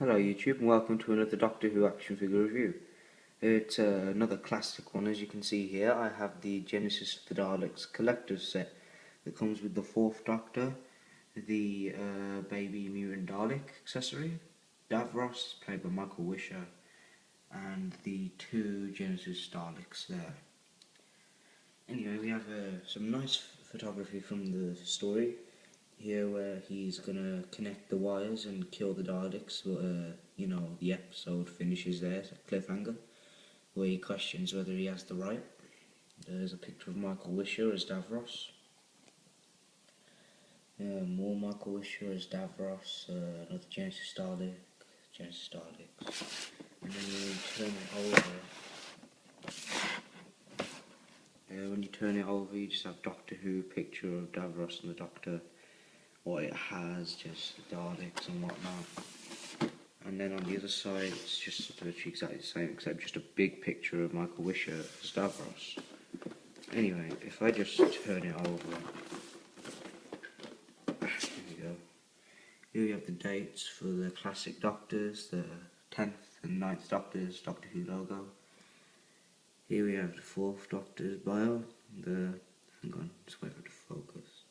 Hello YouTube and welcome to another Doctor Who action figure review. It's another classic one. As you can see here, I have the Genesis of the Daleks collector's set that comes with the 4th Doctor, the baby mutant Dalek accessory, Davros, played by Michael Wisher, and the 2 Genesis Daleks there. Anyway, we have some nice photography from the story here where he's gonna connect the wires and kill the Daleks, but the episode finishes there, cliffhanger, where he questions whether he has the right. There's a picture of Michael Wisher as Davros. More Michael Wisher as Davros, another Genesis Dalek, and then when you turn it over, you just have Doctor Who picture of Davros and the Doctor. What it has, just the Daleks and whatnot. And then on the other side, it's just literally exactly the same, except just a big picture of Michael Wisher as Davros. Anyway, if I just turn it over, here we go. Here we have the dates for the classic Doctors, the 10th and 9th Doctors, Doctor Who logo. Here we have the 4th Doctor's bio, hang on, just wait for it to focus.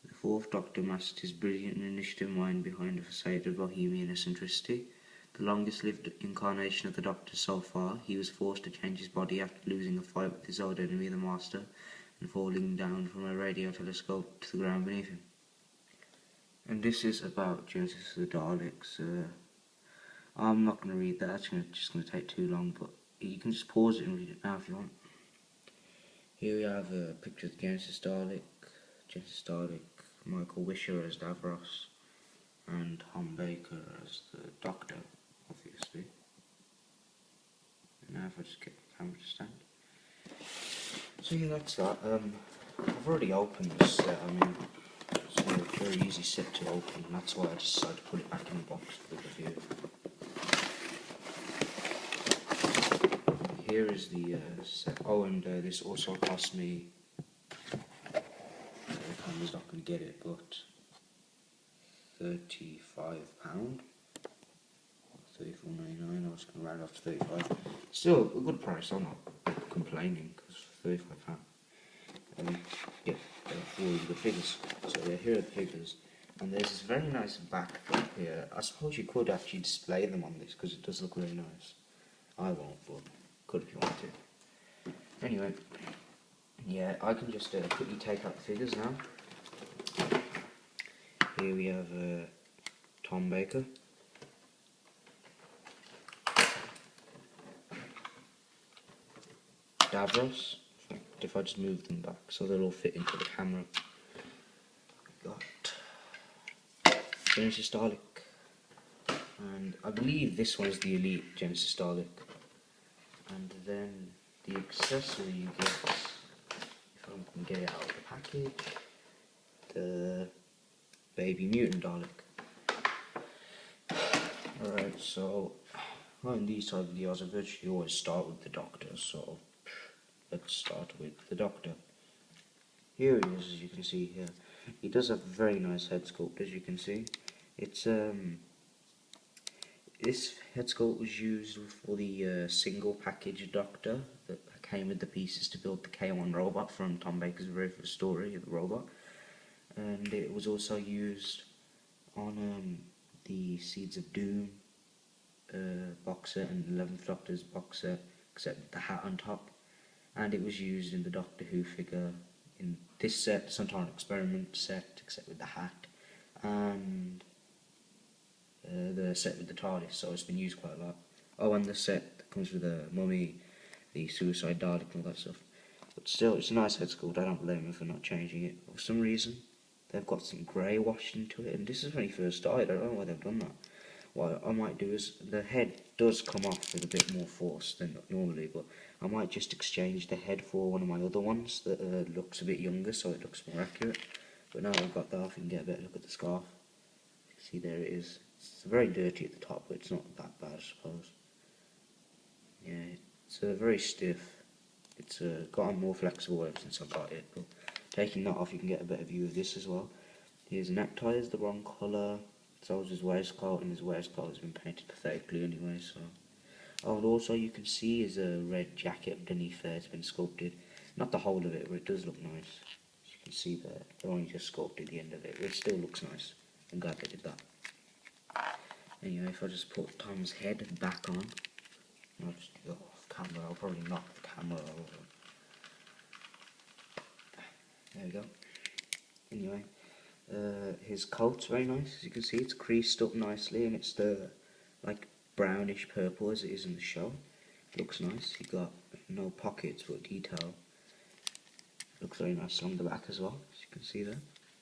The 4th Doctor mastered his brilliant and initiative mind behind a facade of bohemian eccentricity. The longest-lived incarnation of the Doctor so far, he was forced to change his body after losing a fight with his old enemy, the Master, and falling down from a radio telescope to the ground beneath him. And this is about Genesis of the Daleks. I'm not going to read that, it's just going to take too long, but you can just pause it and read it now if you want. Here we have a picture of the Genesis Dalek, Michael Wisher as Davros, and Tom Baker as the Doctor, obviously. And now if I just get the camera to stand. So yeah, that's that. I've already opened this set. It's a very easy set to open, and that's why I decided to put it back in the box for the review. Here is the set. Oh, and this also cost me. The camera's not going to get it, but £35, £34.99. I was going to round off to 35. Still a good price. I'm not complaining because £35. Yeah, for all the figures. So yeah, here are the figures, and there's this very nice backdrop here. I suppose you could actually display them on this because it does look really nice. I won't, but could if you want to. Anyway, yeah, I can just quickly take out the figures now. Here we have Tom Baker. Davros. In fact, if I just move them back so they'll all fit into the camera. Got Genesis Dalek. And I believe this one is the Elite Genesis Dalek. And then the accessory you get, if I can get it out of the package, the baby mutant Dalek. Alright, so on these type of videos I virtually always start with the Doctor, so let's start with the Doctor. Here he is, as you can see here. He does have a very nice head sculpt, as you can see. It's this head sculpt was used for the single package Doctor that came with the pieces to build the K1 robot from Tom Baker's very first story, the robot. And it was also used on the Seeds of Doom box set and 11th Doctor's box set, except the hat on top. And it was used in the Doctor Who figure in this set, the Sontaran Experiment set, except with the hat, and the set with the TARDIS, so it's been used quite a lot. Oh, and the set that comes with the Mummy, the Suicide Dalek and all that stuff. But still, it's a nice head sculpt, I don't blame them for not changing it. For some reason, they've got some grey washed into it, and this is when he first started, I don't know why they've done that. What I might do is, the head does come off with a bit more force than normally, but I might just exchange the head for one of my other ones that looks a bit younger, so it looks more accurate. But now I've got that off, you can get a better look at the scarf. See, there it is. It's very dirty at the top, but it's not that bad, I suppose. Yeah, it's very stiff. It's gotten more flexible ever since I got it, but taking that off you can get a better view of this as well. His necktie is the wrong colour, so is his waistcoat, and his waistcoat has been painted pathetically anyway, so... Oh, and also you can see his red jacket underneath there, it's been sculpted. Not the whole of it, but it does look nice. As you can see there, they only just sculpted the end of it, but it still looks nice. I'm glad they did that. Anyway, if I just put Tom's head back on, I'll just do it off camera, I'll probably knock the camera over. There we go. Anyway, his coat's very nice, as you can see, it's creased up nicely, and it's the, like, brownish purple as it is in the show. Looks nice, he got no pockets but detail. Looks very nice along the back as well, as you can see there.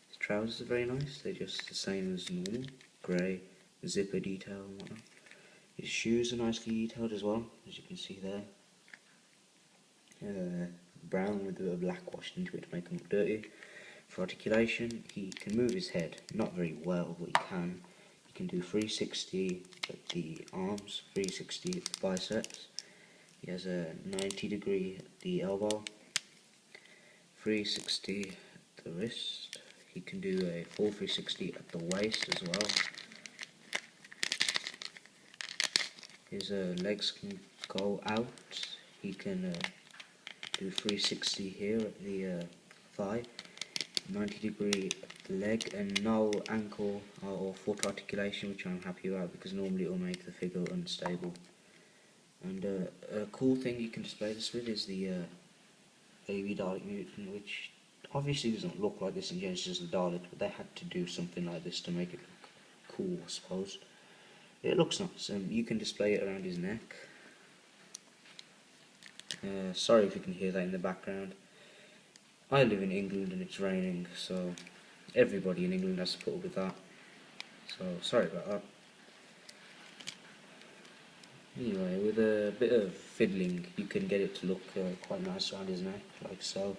His trousers are very nice, they're just the same as normal, grey, zipper detail and whatnot. His shoes are nicely detailed as well, as you can see there. Brown with a bit of black washed into it to make him look dirty. For articulation, he can move his head, not very well, but he can. He can do 360 at the arms, 360 at the biceps. He has a 90-degree at the elbow, 360 at the wrist. He can do a full 360 at the waist as well. His legs can go out. He can do 360 here at the thigh, 90-degree at the leg, and no ankle or foot articulation, which I'm happy about because normally it will make the figure unstable. And a cool thing you can display this with is the baby Dalek mutant, which obviously doesn't look like this in Genesis of the Daleks, but they had to do something like this to make it look cool, I suppose. It looks nice. You can display it around his neck. Sorry if you can hear that in the background. I live in England and it's raining, so everybody in England has to put up with that. So sorry about that. Anyway, with a bit of fiddling, you can get it to look quite nice around his neck, like so.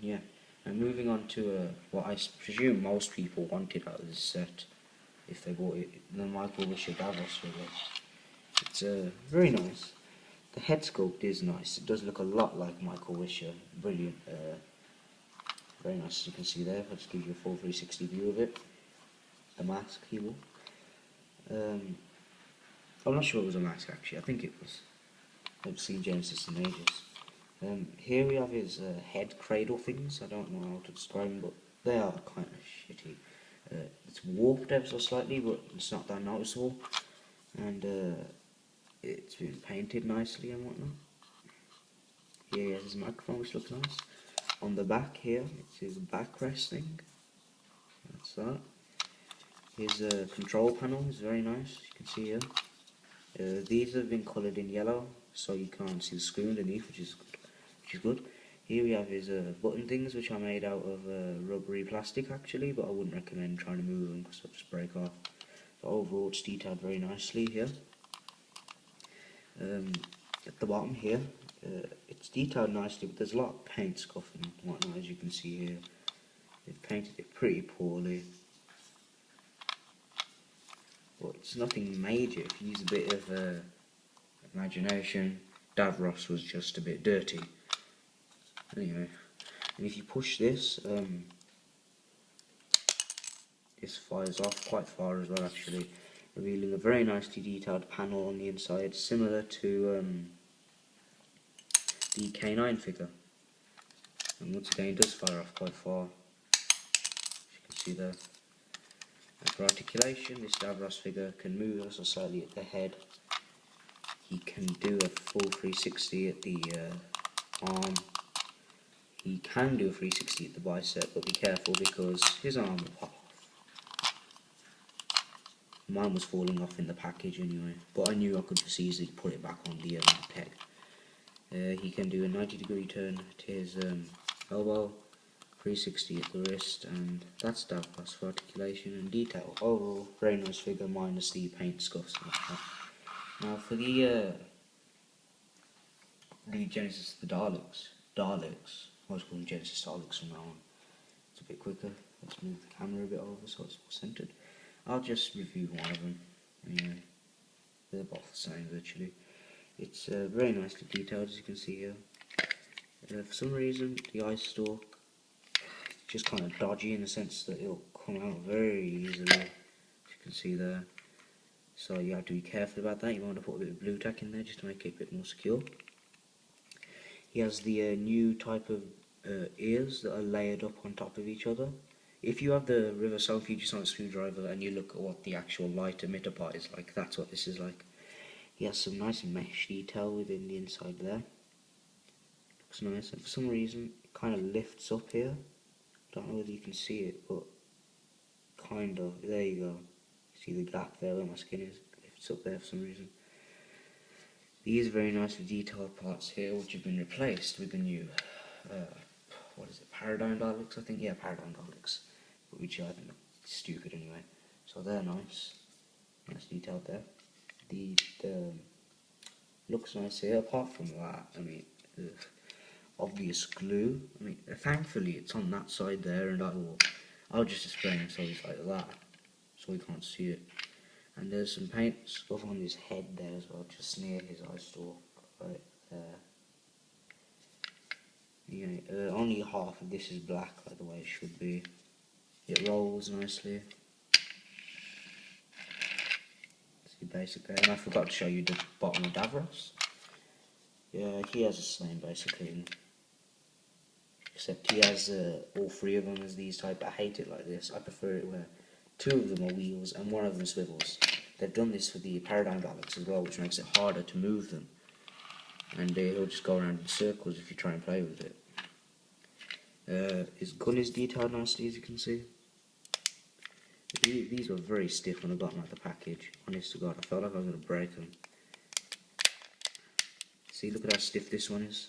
Yeah. And moving on to what I presume most people wanted out of this set, if they bought it, the Michael Wisher Davros figure. It's very nice. The head sculpt is nice. It does look a lot like Michael Wisher. Brilliant. Very nice, as you can see there. I'll just give you a full 360 view of it. The mask he wore. I'm not sure it was a mask actually. I think it was. I've seen Genesis in ages. Here we have his head cradle things. I don't know how to describe them, but they are kind of shitty. It's warped ever so slightly, but it's not that noticeable. And it's been painted nicely and whatnot. Here he has his microphone, which looks nice. On the back here, it's his backrest thing. That's that. His control panel is very nice, you can see here. These have been coloured in yellow, so you can't see the screen underneath, which is good. Here we have his button things, which are made out of rubbery plastic actually, but I wouldn't recommend trying to move them because they'll just break off. But overall, it's detailed very nicely here. At the bottom here, it's detailed nicely, but there's a lot of paint scuff and whatnot, as you can see here. They've painted it pretty poorly, but it's nothing major. If you use a bit of imagination, Davros was just a bit dirty. Anyway, and if you push this, this fires off quite far as well actually, revealing a very nicely detailed panel on the inside, similar to the K9 figure. And once again, it does fire off quite far, as you can see there. And for articulation, this Davros figure can move ever so slightly at the head. He can do a full 360 at the arm. He can do a 360 at the bicep, but be careful because his arm will pop off. Mine was falling off in the package anyway, but I knew I could just easily put it back on the peg. He can do a 90-degree turn to his elbow, 360 at the wrist, and that's Davros for articulation and detail. Overall, very nice figure, minus the paint scuffs and that. Now for the Genesis of the Daleks, I was calling Genesis Daleks from now on. It's a bit quicker. Let's move the camera a bit over so it's more centered. I'll just review one of them. Anyway, they're both the same virtually. It's very nicely detailed, as you can see here. For some reason, the eye stalk just kind of dodgy in the sense that it'll come out very easily, as you can see there. So you have to be careful about that. You want to put a bit of blue tack in there just to make it a bit more secure. He has the new type of ears that are layered up on top of each other. If you have the reverse Fujisan screwdriver and you look at what the actual light emitter part is like, that's what this is like. He has some nice mesh detail within the inside there. Looks nice, and for some reason it kind of lifts up here. Don't know whether you can see it, but kind of. There you go. See the gap there where my skin is? It lifts up there for some reason. These very nicely detailed parts here, which have been replaced with the new, what is it, Paradigm Daleks, I think? Yeah, Paradigm Daleks, which I think are stupid anyway. So they're nice. Nice detailed there. The looks nice here, apart from that, I mean, obvious glue. I mean, thankfully it's on that side there, and I'll just display it so it's like that, so we can't see it. And there's some paint stuff on his head there as well, just near his eye stalk, right there. Yeah, only half of this is black, like the way it should be. It rolls nicely. See, basically, and I forgot to show you the bottom of Davros. Yeah, he has the same basically, except he has all three of them as these type. I hate it like this. I prefer it where two of them are wheels and one of them swivels. They've done this for the Paradigm Daleks as well, which makes it harder to move them, and he'll just go around in circles if you try and play with it. His gun is detailed nicely, as you can see. These were very stiff when I got them out of the package. Honest to God, I felt like I was going to break them. See, look at how stiff this one is.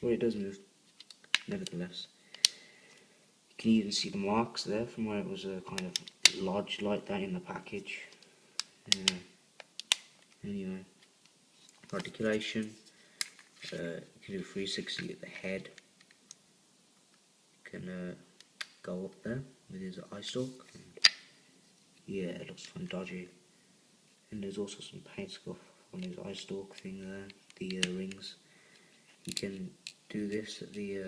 Well, it does move, nevertheless. You can even see the marks there from where it was kind of lodged like that in the package. Anyway, articulation. You can do 360 at the head. You can go up there with his eye stalk. Yeah, it looks fun dodgy. And there's also some paint scuff on his eye stalk thing there, the rings. You can do this at the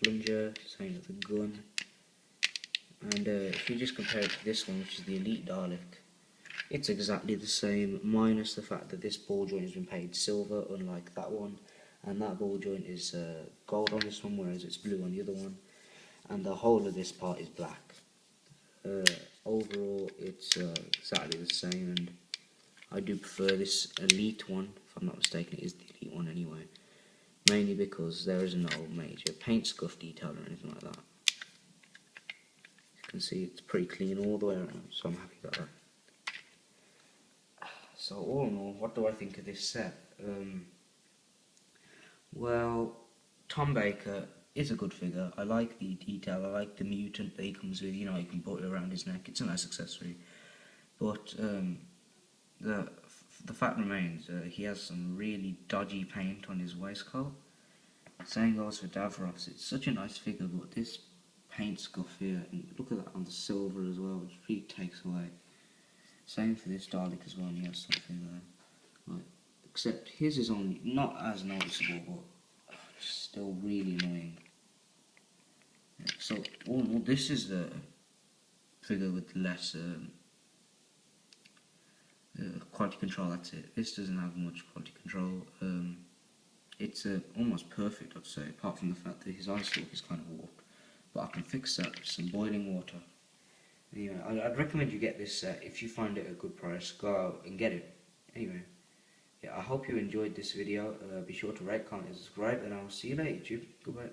plunger, same with the gun. And if you just compare it to this one, which is the Elite Dalek, it's exactly the same, minus the fact that this ball joint has been painted silver, unlike that one. And that ball joint is gold on this one, whereas it's blue on the other one. And the whole of this part is black. Overall, it's exactly the same, and I do prefer this Elite one. If I'm not mistaken, it is the Elite one anyway. Mainly because there is no major paint scuff detail or anything like that. You can see it's pretty clean all the way around, so I'm happy about that. So all in all, what do I think of this set? Well, Tom Baker is a good figure. I like the detail, I like the mutant that he comes with, you know, you can put it around his neck, it's a nice accessory. But the fact remains, he has some really dodgy paint on his waistcoat. Same goes for Davros. It's such a nice figure, but this paint scuff here, and look at that on the silver as well, which really takes away. Same for this Dalek as well, and he has something there. Right. Except his is only not as noticeable, but still really annoying. So all in all, this is the figure with less quality control. That's it. This doesn't have much quality control. It's almost perfect, I'd say, apart from the fact that his eye stalk is kind of warped. But I can fix that with some boiling water. Anyway, I'd recommend you get this set. If you find it at a good price, go out and get it. Anyway, yeah, I hope you enjoyed this video. Be sure to rate, comment, and subscribe, and I'll see you later, YouTube. Goodbye.